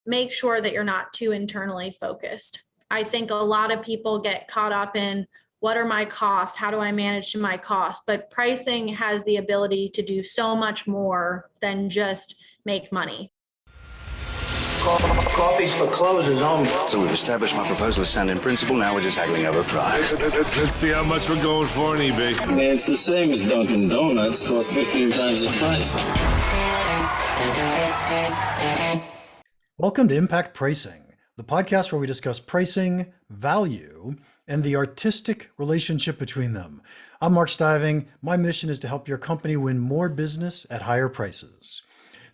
make sure that you're not too internally focused. I think a lot of people get caught up in what are my costs? How do I manage my costs? But pricing has the ability to do so much more than just make money. Coffee's for closers only. So we've established my proposal is sound in principle. Now we're just haggling over price. Let's see how much we're going for on eBay. Man, it's the same as Dunkin' Donuts. Costs 15 times the price. Welcome to Impact Pricing, the podcast where we discuss pricing, value, and the artistic relationship between them. I'm Mark Stiving. My mission is to help your company win more business at higher prices.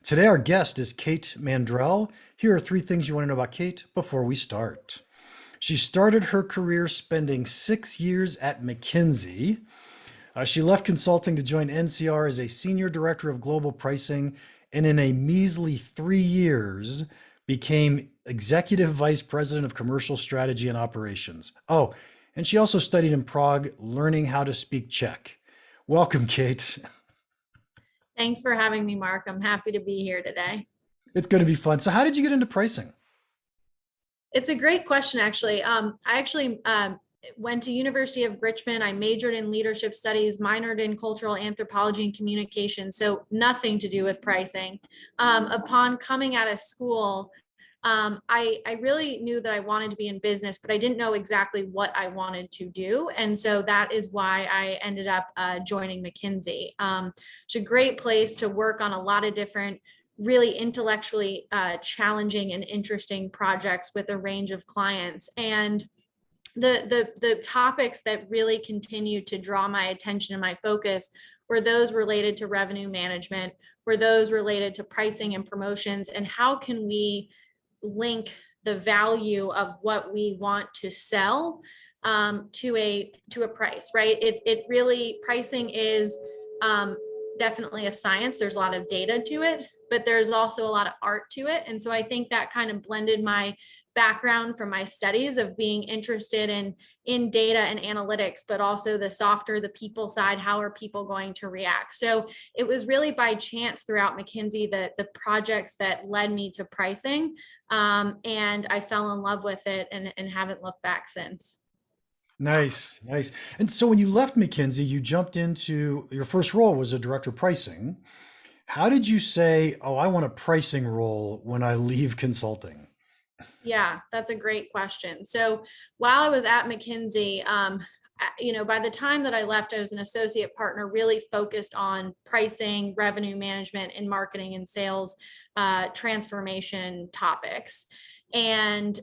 Today, our guest is Kate Mandrell. Here are 3 things you want to know about Kate before we start. She started her career spending 6 years at McKinsey. She left consulting to join NCR as a senior director of global pricing, and in a measly 3 years, became executive vice president of commercial strategy and operations. Oh, and she also studied in Prague, learning how to speak Czech. Welcome, Kate. Thanks for having me, Mark. I'm happy to be here today. It's going to be fun. So how did you get into pricing? It's a great question, actually. I actually went to University of Richmond. I majored in leadership studies, minored in cultural anthropology and communication, so nothing to do with pricing. Upon coming out of school, I really knew that I wanted to be in business, but I didn't know exactly what I wanted to do. And so that is why I ended up joining McKinsey. It's a great place to work on a lot of different really intellectually challenging and interesting projects with a range of clients. And the topics that really continued to draw my attention and my focus were those related to revenue management, were those related to pricing and promotions, and how can we link the value of what we want to sell to a price, right? It really, pricing is definitely a science. There's a lot of data to it, but there's also a lot of art to it. And so I think that kind of blended my background from my studies of being interested in data and analytics, but also the softer, the people side, how are people going to react? So it was really by chance throughout McKinsey that the projects that led me to pricing, and I fell in love with it and haven't looked back since. Nice. And so when you left McKinsey, you jumped into, your first role was a director of pricing. How did you say, oh, I want a pricing role when I leave consulting? Yeah, that's a great question. So while I was at McKinsey, by the time that I left, I was an associate partner, really focused on pricing, revenue management, and marketing and sales transformation topics. And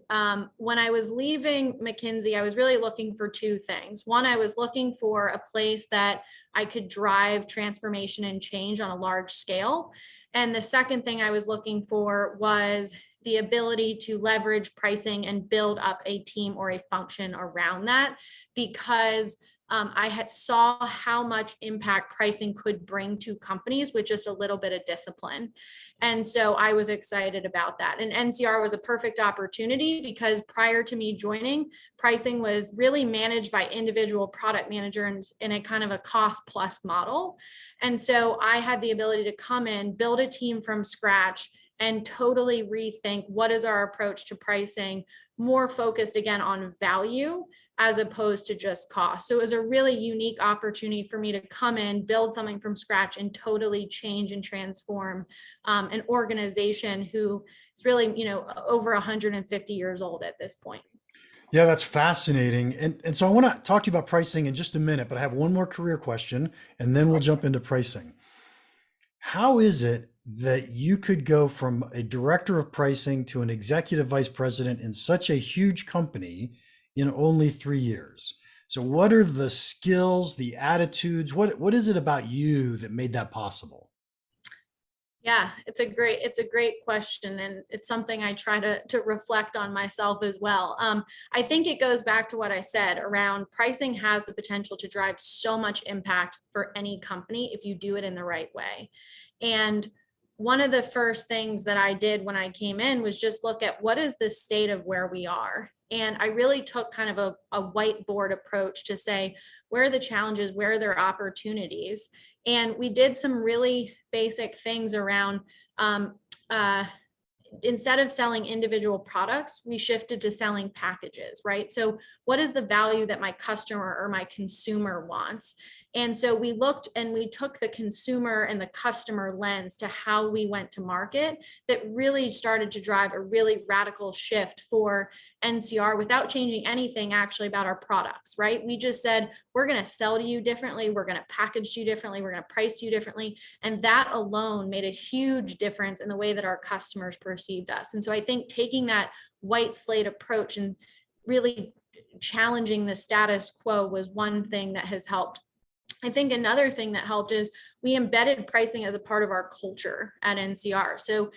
when I was leaving McKinsey, I was really looking for 2 things. One, I was looking for a place that I could drive transformation and change on a large scale. And the second thing I was looking for was the ability to leverage pricing and build up a team or a function around that, because I had saw how much impact pricing could bring to companies with just a little bit of discipline. And so I was excited about that. And NCR was a perfect opportunity because prior to me joining, pricing was really managed by individual product managers in a kind of a cost plus model. And so I had the ability to come in, build a team from scratch, and totally rethink what is our approach to pricing, more focused again on value as opposed to just cost. So it was a really unique opportunity for me to come in, build something from scratch, and totally change and transform an organization who is really, over 150 years old at this point. Yeah, that's fascinating. And so I want to talk to you about pricing in just a minute, but I have one more career question, and then we'll jump into pricing. How is it that you could go from a director of pricing to an executive vice president in such a huge company in only 3 years? So what are the skills, the attitudes? What is it about you that made that possible? Yeah, it's a great question. And it's something I try to reflect on myself as well. I think it goes back to what I said around pricing has the potential to drive so much impact for any company if you do it in the right way. And one of the first things that I did when I came in was just look at what is the state of where we are. And I really took kind of a whiteboard approach to say, where are the challenges? Where are there opportunities? And we did some really basic things around instead of selling individual products, we shifted to selling packages, right? So what is the value that my customer or my consumer wants? And so we looked and we took the consumer and the customer lens to how we went to market that really started to drive a really radical shift for NCR without changing anything actually about our products, right? We just said, we're going to sell to you differently. We're going to package you differently. We're going to price you differently. And that alone made a huge difference in the way that our customers perceived us. And so I think taking that white slate approach and really challenging the status quo was one thing that has helped. I think another thing that helped is we embedded pricing as a part of our culture at NCR. So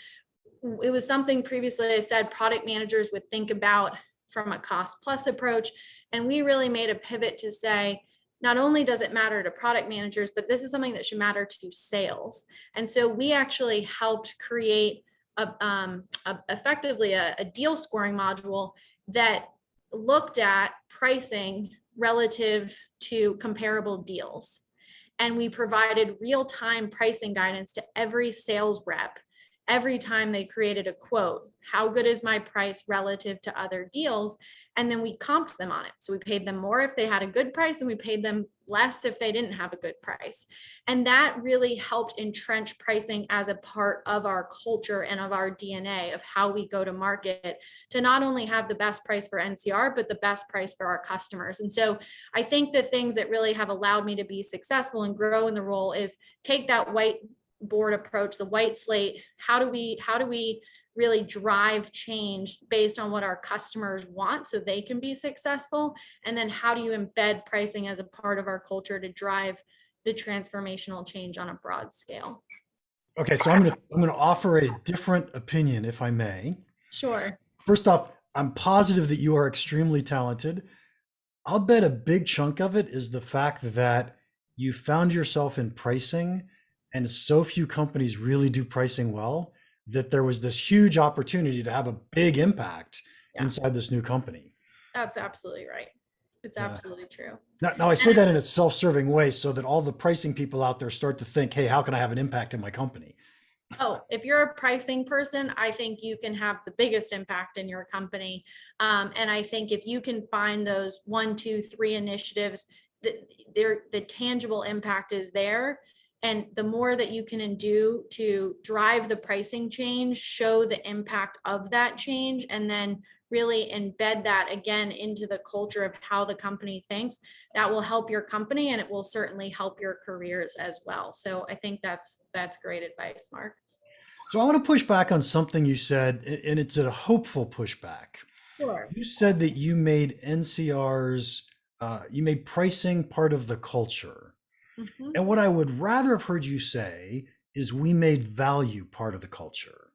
it was something previously I said product managers would think about from a cost plus approach. And we really made a pivot to say, not only does it matter to product managers, but this is something that should matter to sales. And so we actually helped create effectively a deal scoring module that looked at pricing relative to comparable deals. And we provided real-time pricing guidance to every sales rep every time they created a quote. How good is my price relative to other deals? And then we comped them on it. So we paid them more if they had a good price, and we paid them less if they didn't have a good price. And that really helped entrench pricing as a part of our culture and of our DNA of how we go to market to not only have the best price for NCR, but the best price for our customers. And so I think the things that really have allowed me to be successful and grow in the role is take that whiteboard approach, the white slate. How do we really drive change based on what our customers want so they can be successful? And then how do you embed pricing as a part of our culture to drive the transformational change on a broad scale? Okay, so I'm going to offer a different opinion, if I may. Sure. First off, I'm positive that you are extremely talented. I'll bet a big chunk of it is the fact that you found yourself in pricing, and so few companies really do pricing well, that there was this huge opportunity to have a big impact inside this new company. That's absolutely right. It's absolutely true. Now I say that in a self-serving way so that all the pricing people out there start to think, hey, how can I have an impact in my company? Oh, if you're a pricing person, I think you can have the biggest impact in your company. And I think if you can find those 1, 2, 3 initiatives, the tangible impact is there. And the more that you can do to drive the pricing change, show the impact of that change, and then really embed that again into the culture of how the company thinks, that will help your company, and it will certainly help your careers as well. So I think that's great advice, Mark. So I want to push back on something you said, and it's a hopeful pushback. Sure. You said that you made you made pricing part of the culture. Mm-hmm. And what I would rather have heard you say is we made value part of the culture.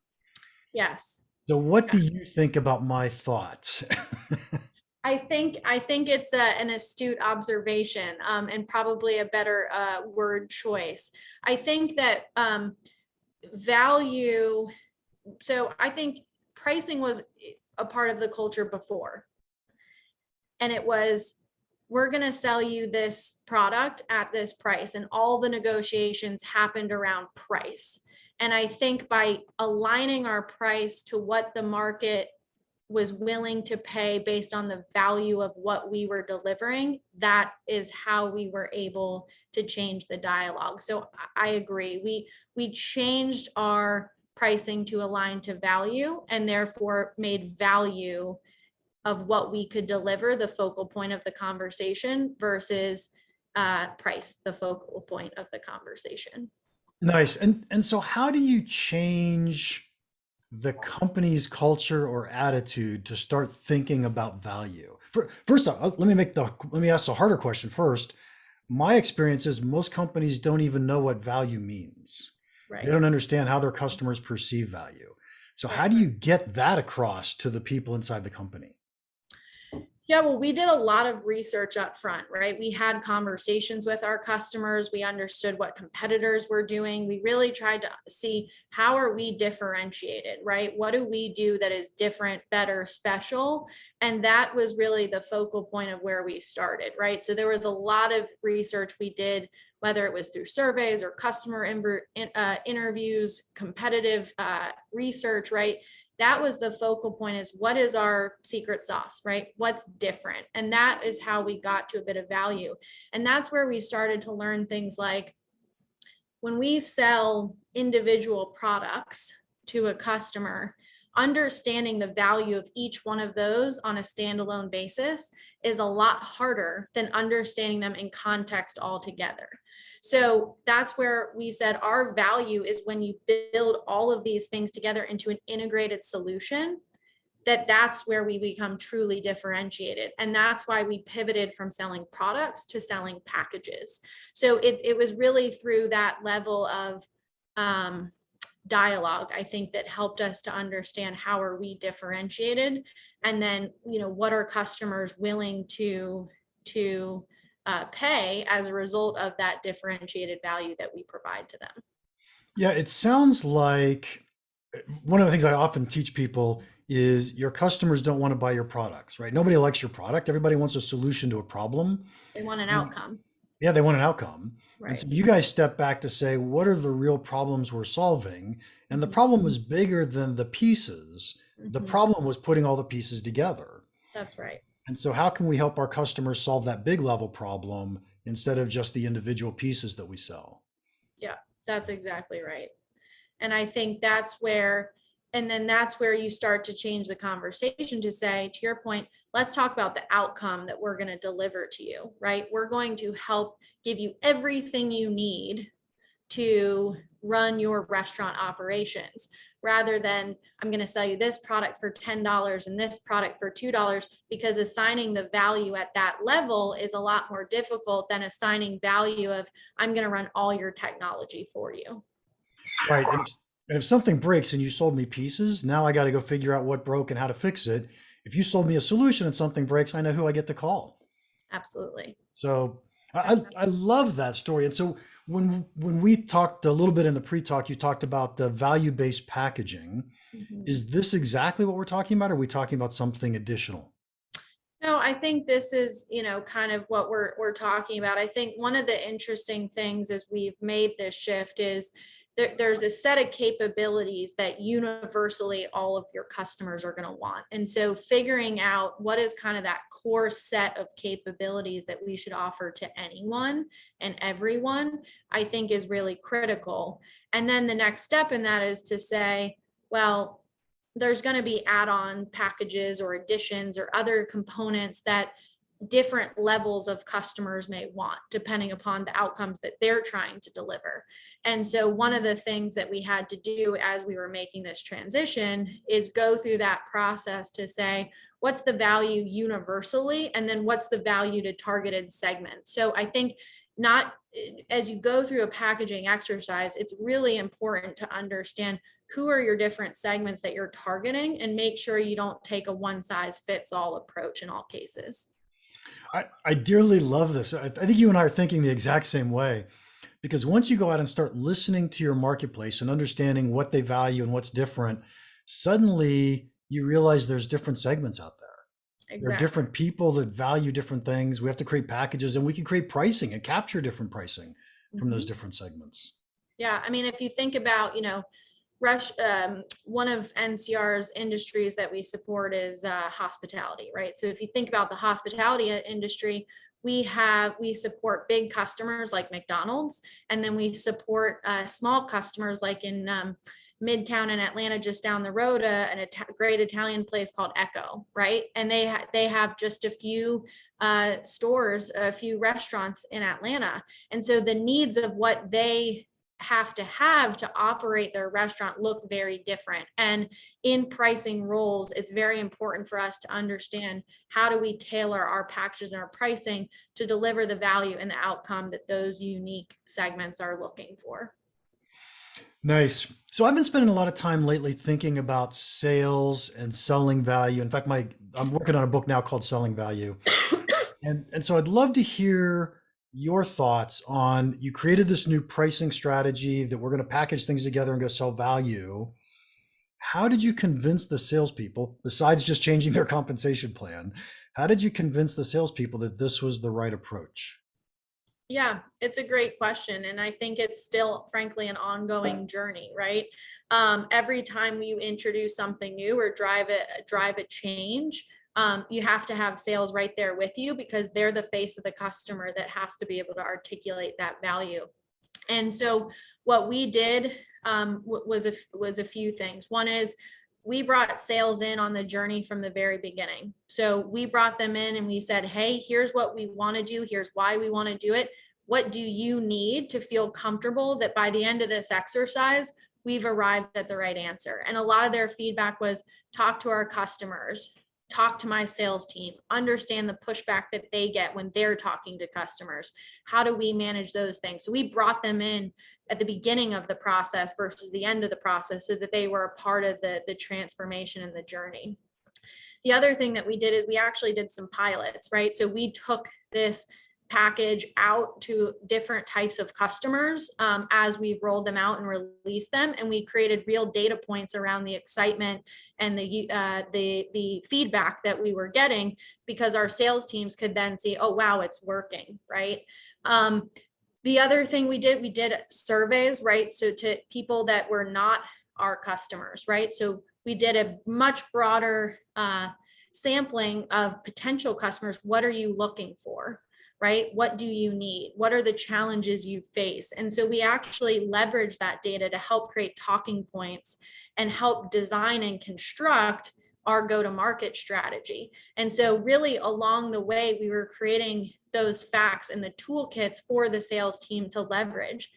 Yes. So what do you think about my thoughts? I think it's an astute observation, and probably a better word choice. I think that value, so I think pricing was a part of the culture before. And it was, we're going to sell you this product at this price, and all the negotiations happened around price. And I think by aligning our price to what the market was willing to pay based on the value of what we were delivering, that is how we were able to change the dialogue. So I agree. We changed our pricing to align to value, and therefore made value of what we could deliver the focal point of the conversation versus price the focal point of the conversation. Nice. And so how do you change the company's culture or attitude to start thinking about value? First off, let me ask the harder question first. My experience is most companies don't even know what value means. Right. They don't understand how their customers perceive value. So how do you get that across to the people inside the company? Yeah, well, we did a lot of research up front, right? We had conversations with our customers. We understood what competitors were doing. We really tried to see, how are we differentiated, right? What do we do that is different, better, special? And that was really the focal point of where we started, right? So there was a lot of research we did, whether it was through surveys or customer interviews, competitive research, right? that was the focal point, is what is our secret sauce, right? What's different? And that is how we got to a bit of value. And that's where we started to learn things like, when we sell individual products to a customer, understanding the value of each one of those on a standalone basis is a lot harder than understanding them in context altogether. So that's where we said our value is when you build all of these things together into an integrated solution, that's where we become truly differentiated. And that's why we pivoted from selling products to selling packages. So it was really through that level of dialogue, I think, that helped us to understand how are we differentiated, and then, what are customers willing to pay as a result of that differentiated value that we provide to them. Yeah, it sounds like one of the things I often teach people is your customers don't want to buy your products, right? Nobody likes your product. Everybody wants a solution to a problem. They want an outcome. Yeah, they want an outcome. Right. And so you guys step back to say, what are the real problems we're solving? And the problem was bigger than the pieces. The problem was putting all the pieces together. That's right. And so how can we help our customers solve that big level problem instead of just the individual pieces that we sell? Yeah, that's exactly right. And I think that's where you start to change the conversation to say, to your point, let's talk about the outcome that we're going to deliver to you, right? We're going to help give you everything you need to run your restaurant operations, rather than I'm going to sell you this product for $10 and this product for $2, because assigning the value at that level is a lot more difficult than assigning value of, I'm going to run all your technology for you. Right. And if something breaks and you sold me pieces, now I got to go figure out what broke and how to fix it. If you sold me a solution and something breaks, I know who I get to call. Absolutely. So I love that story. And so when we talked a little bit in the pre-talk, you talked about the value-based packaging. Is this exactly what we're talking about? Or are we talking about something additional? No, I think this is, kind of what we're talking about. I think one of the interesting things as we've made this shift is there's a set of capabilities that universally all of your customers are going to want. And so figuring out what is kind of that core set of capabilities that we should offer to anyone and everyone, I think is really critical. And then the next step in that is to say, well, there's going to be add-on packages or additions or other components that different levels of customers may want, depending upon the outcomes that they're trying to deliver. And so one of the things that we had to do as we were making this transition is go through that process to say, what's the value universally? And then what's the value to targeted segments? So I think as you go through a packaging exercise, it's really important to understand who are your different segments that you're targeting, and make sure you don't take a one size fits all approach in all cases. I dearly love this. I think you and I are thinking the exact same way, because once you go out and start listening to your marketplace and understanding what they value and what's different, suddenly you realize there's different segments out there. Exactly. There are different people that value different things. We have to create packages, and we can create pricing and capture different pricing from those different segments. Yeah. I mean, if you think about, one of NCR's industries that we support is hospitality, right? So if you think about the hospitality industry, we support big customers like McDonald's, and then we support small customers like in Midtown in Atlanta, just down the road, a great Italian place called Echo, right? And they have just a few stores, a few restaurants in Atlanta. And so the needs of what they have to operate their restaurant look very different. And in pricing roles, it's very important for us to understand how do we tailor our packages and our pricing to deliver the value and the outcome that those unique segments are looking for. Nice. So I've been spending a lot of time lately thinking about sales and selling value. In fact, I'm working on a book now called Selling Value. And so I'd love to hear your thoughts on, you created this new pricing strategy that we're going to package things together and go sell value. How did you convince the salespeople, besides just changing their compensation plan, how did you convince the salespeople that this was the right approach? Yeah, it's a great question. And I think it's still, frankly, an ongoing journey, right? Every time you introduce something new or drive a change, you have to have sales right there with you because they're the face of the customer that has to be able to articulate that value. And so what we did was a few things. One is we brought sales in on the journey from the very beginning. So we brought them in and we said, hey, here's what we want to do. Here's why we want to do it. What do you need to feel comfortable that by the end of this exercise, we've arrived at the right answer? And a lot of their feedback was talk to our customers, talk to my sales team, understand the pushback that they get when they're talking to customers. How do we manage those things? So we brought them in at the beginning of the process versus the end of the process so that they were a part of the transformation and the journey. The other thing that we did is we actually did some pilots, right? So we took this package out to different types of customers as we rolled them out and released them, and we created real data points around the excitement and the feedback that we were getting, because our sales teams could then see, oh wow, it's working, right? The other thing we did surveys, right? So to people that were not our customers, right? So we did a much broader sampling of potential customers. What are you looking for? Right? What do you need? What are the challenges you face? And so we actually leverage that data to help create talking points and help design and construct our go-to-market strategy. And so really along the way, we were creating those facts and the toolkits for the sales team to leverage.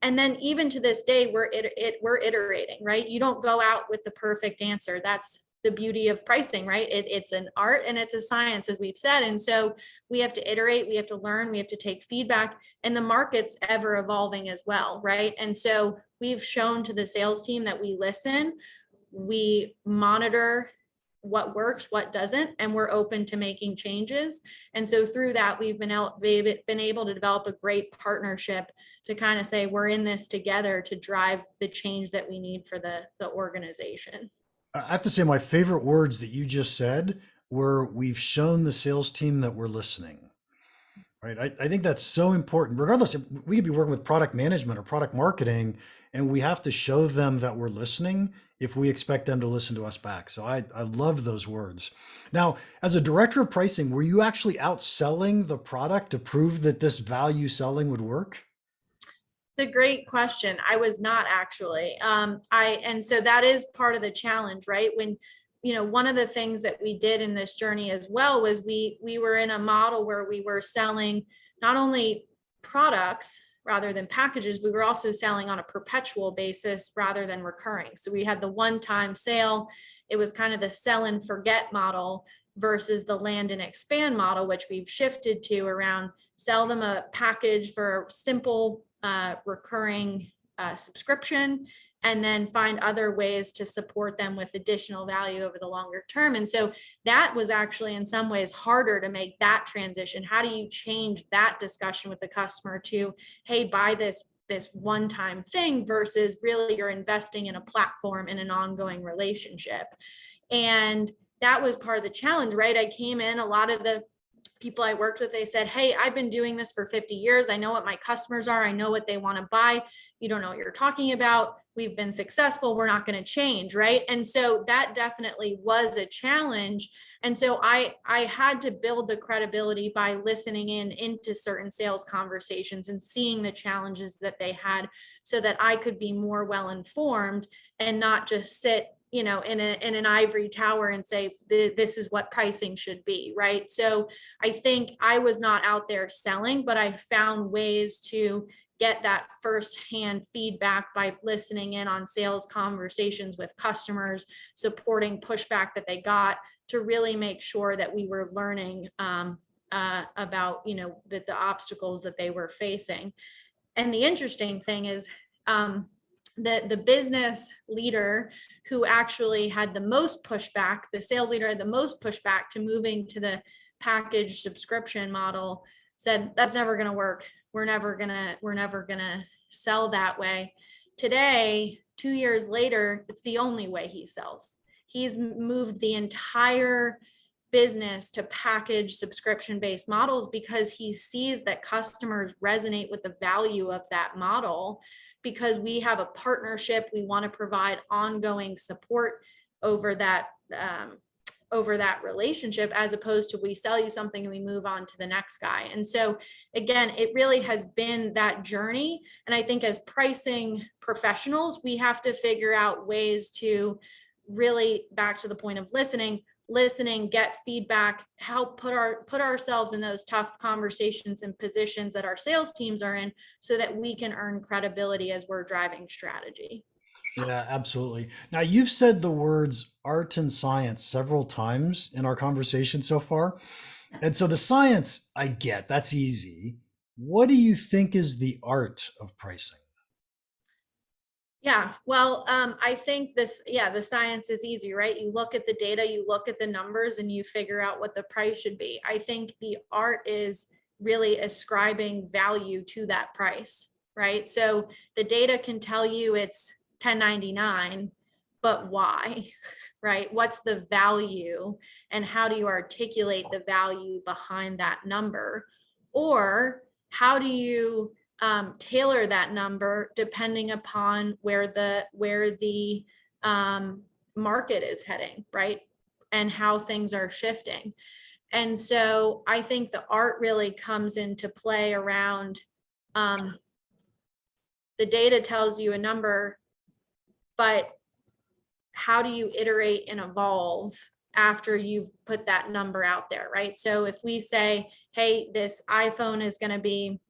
And then even to this day, we're iterating, right? You don't go out with the perfect answer. That's the beauty of pricing, right? It's an art and it's a science, as we've said. And so we have to iterate, we have to learn, we have to take feedback, and the market's ever evolving as well, right? And so we've shown to the sales team that we listen, we monitor what works, what doesn't, and we're open to making changes. And so through that, we've been able to develop a great partnership to kind of say, we're in this together to drive the change that we need for the organization. I have to say, my favorite words that you just said were, we've shown the sales team that we're listening, right? I think that's so important. Regardless, we could be working with product management or product marketing, and we have to show them that we're listening if we expect them to listen to us back. So I love those words. Now, as a director of pricing, were you actually outselling the product to prove that this value selling would work? It's a great question. I was not actually. And so that is part of the challenge, right? When, one of the things that we did in this journey as well was we were in a model where we were selling not only products rather than packages, we were also selling on a perpetual basis rather than recurring. So we had the one-time sale. It was kind of the sell and forget model versus the land and expand model, which we've shifted to around sell them a package for simple recurring subscription, and then find other ways to support them with additional value over the longer term. And so that was actually in some ways harder to make that transition. How do you change that discussion with the customer to, hey, buy this one-time thing versus really you're investing in a platform and an ongoing relationship? And that was part of the challenge, right? I came in, a lot of the people I worked with, they said, hey, I've been doing this for 50 years. I know what my customers are. I know what they want to buy. You don't know what you're talking about. We've been successful. We're not going to change, right? And so that definitely was a challenge. And so I had to build the credibility by listening into certain sales conversations and seeing the challenges that they had so that I could be more well-informed and not just sit in an ivory tower and say, this is what pricing should be, right? So I think I was not out there selling, but I found ways to get that firsthand feedback by listening in on sales conversations with customers, supporting pushback that they got, to really make sure that we were learning about, the obstacles that they were facing. And the interesting thing is, the business leader who actually had the most pushback, the sales leader had the most pushback to moving to the package subscription model, said, that's never going to work. We're never going to sell that way. Today, 2 years later, it's the only way he sells. He's moved the entire business to package subscription-based models because he sees that customers resonate with the value of that model, because we have a partnership. We want to provide ongoing support over that relationship, as opposed to we sell you something and we move on to the next guy. And so again, it really has been that journey. And I think as pricing professionals, we have to figure out ways to really, back to the point of listening, get feedback, help put ourselves in those tough conversations and positions that our sales teams are in, so that we can earn credibility as we're driving strategy. Yeah, absolutely. Now, you've said the words art and science several times in our conversation so far. And so the science, I get, that's easy. What do you think is the art of pricing? Yeah, well, I think the science is easy, right? You look at the data, you look at the numbers, and you figure out what the price should be. I think the art is really ascribing value to that price, right? So the data can tell you it's $10.99, but why, right? What's the value, and how do you articulate the value behind that number? Or how do you tailor that number depending upon where the market is heading, right? And how things are shifting. And so I think the art really comes into play around the data tells you a number, but how do you iterate and evolve after you've put that number out there, right? So if we say, hey, this iPhone is going to be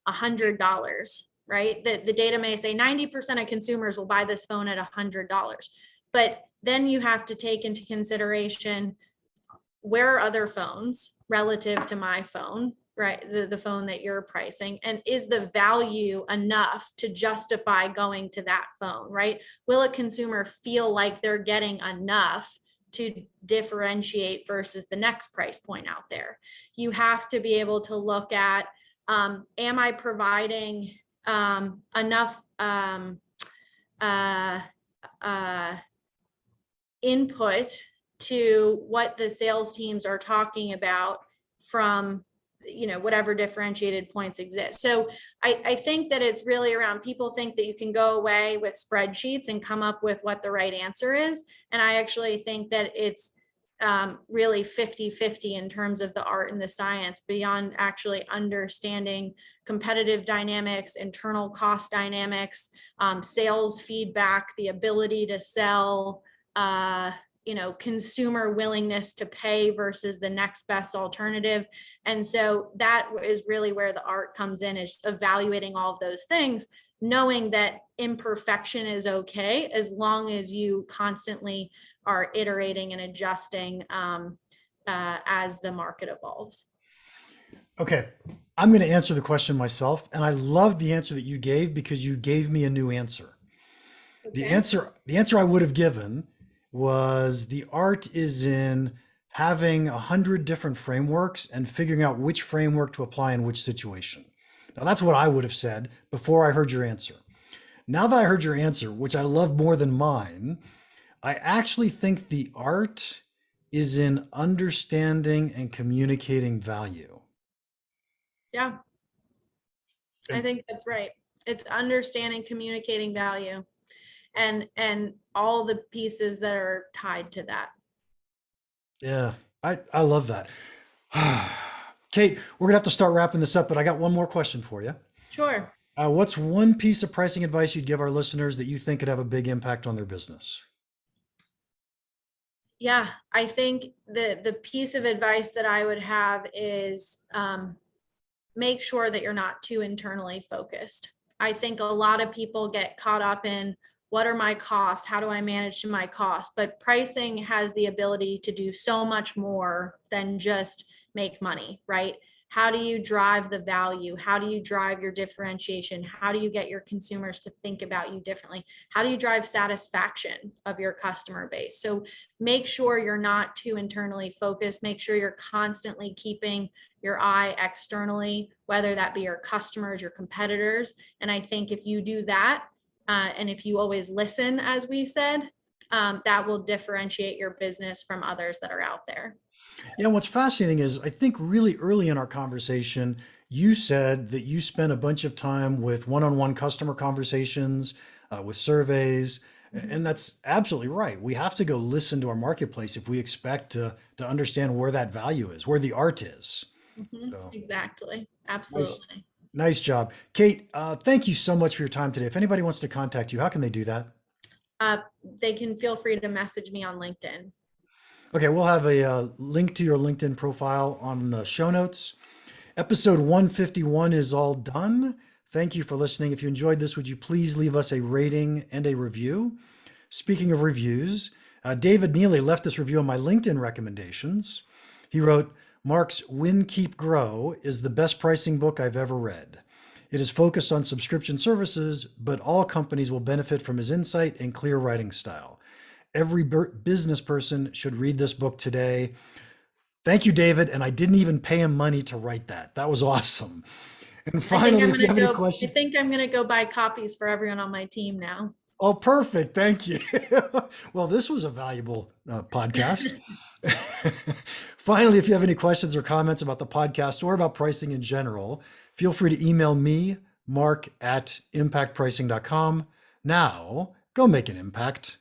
$100, right? The data may say 90% of consumers will buy this phone at $100, but then you have to take into consideration, where are other phones relative to my phone, right? The phone that you're pricing, and is the value enough to justify going to that phone, right? Will a consumer feel like they're getting enough to differentiate versus the next price point out there? You have to be able to look at, am I providing enough input to what the sales teams are talking about from, whatever differentiated points exist. So I think that it's really around, people think that you can go away with spreadsheets and come up with what the right answer is. And I actually think that it's really 50-50 in terms of the art and the science, beyond actually understanding competitive dynamics, internal cost dynamics, sales feedback, the ability to sell, consumer willingness to pay versus the next best alternative. And so that is really where the art comes in, is evaluating all of those things, knowing that imperfection is okay as long as you constantly are iterating and adjusting as the market evolves. Okay, I'm going to answer the question myself, and I love the answer that you gave, because you gave me a new answer. Okay. The answer I would have given was, the art is in having 100 different frameworks and figuring out which framework to apply in which situation. Now, that's what I would have said before I heard your answer. Now that I heard your answer, which I love more than mine, I actually think the art is in understanding and communicating value. Yeah, I think that's right. It's understanding, communicating value, and all the pieces that are tied to that. Yeah, I love that. Kate, we're gonna have to start wrapping this up, but I got one more question for you. Sure. What's one piece of pricing advice you'd give our listeners that you think could have a big impact on their business? Yeah, I think the piece of advice that I would have is make sure that you're not too internally focused. I think a lot of people get caught up in, what are my costs? How do I manage my costs? But pricing has the ability to do so much more than just make money, right? How do you drive the value? How do you drive your differentiation? How do you get your consumers to think about you differently? How do you drive satisfaction of your customer base? So make sure you're not too internally focused. Make sure you're constantly keeping your eye externally, whether that be your customers, your competitors. And I think if you do that, and if you always listen, as we said, that will differentiate your business from others that are out there. Yeah, what's fascinating is I think really early in our conversation, you said that you spent a bunch of time with one-on-one customer conversations, with surveys, and that's absolutely right. We have to go listen to our marketplace if we expect to understand where that value is, where the art is. So Exactly. Absolutely. nice job. Kate, thank you so much for your time today. If anybody wants to contact you, how can they do that? They can feel free to message me on LinkedIn. Okay, we'll have a link to your LinkedIn profile on the show notes. Episode 151 is all done. Thank you for listening. If you enjoyed this, would you please leave us a rating and a review? Speaking of reviews, David Neely left this review on my LinkedIn recommendations. He wrote, Mark's Win, Keep, Grow is the best pricing book I've ever read. It is focused on subscription services, but all companies will benefit from his insight and clear writing style. Every business person should read this book today. Thank you, David. And I didn't even pay him money to write that. That was awesome. And finally, if you have any questions. I think I'm going to go buy copies for everyone on my team now. Oh, perfect. Thank you. Well, this was a valuable podcast. Finally, if you have any questions or comments about the podcast or about pricing in general, feel free to email me, Mark at impactpricing.com. Now, go make an impact.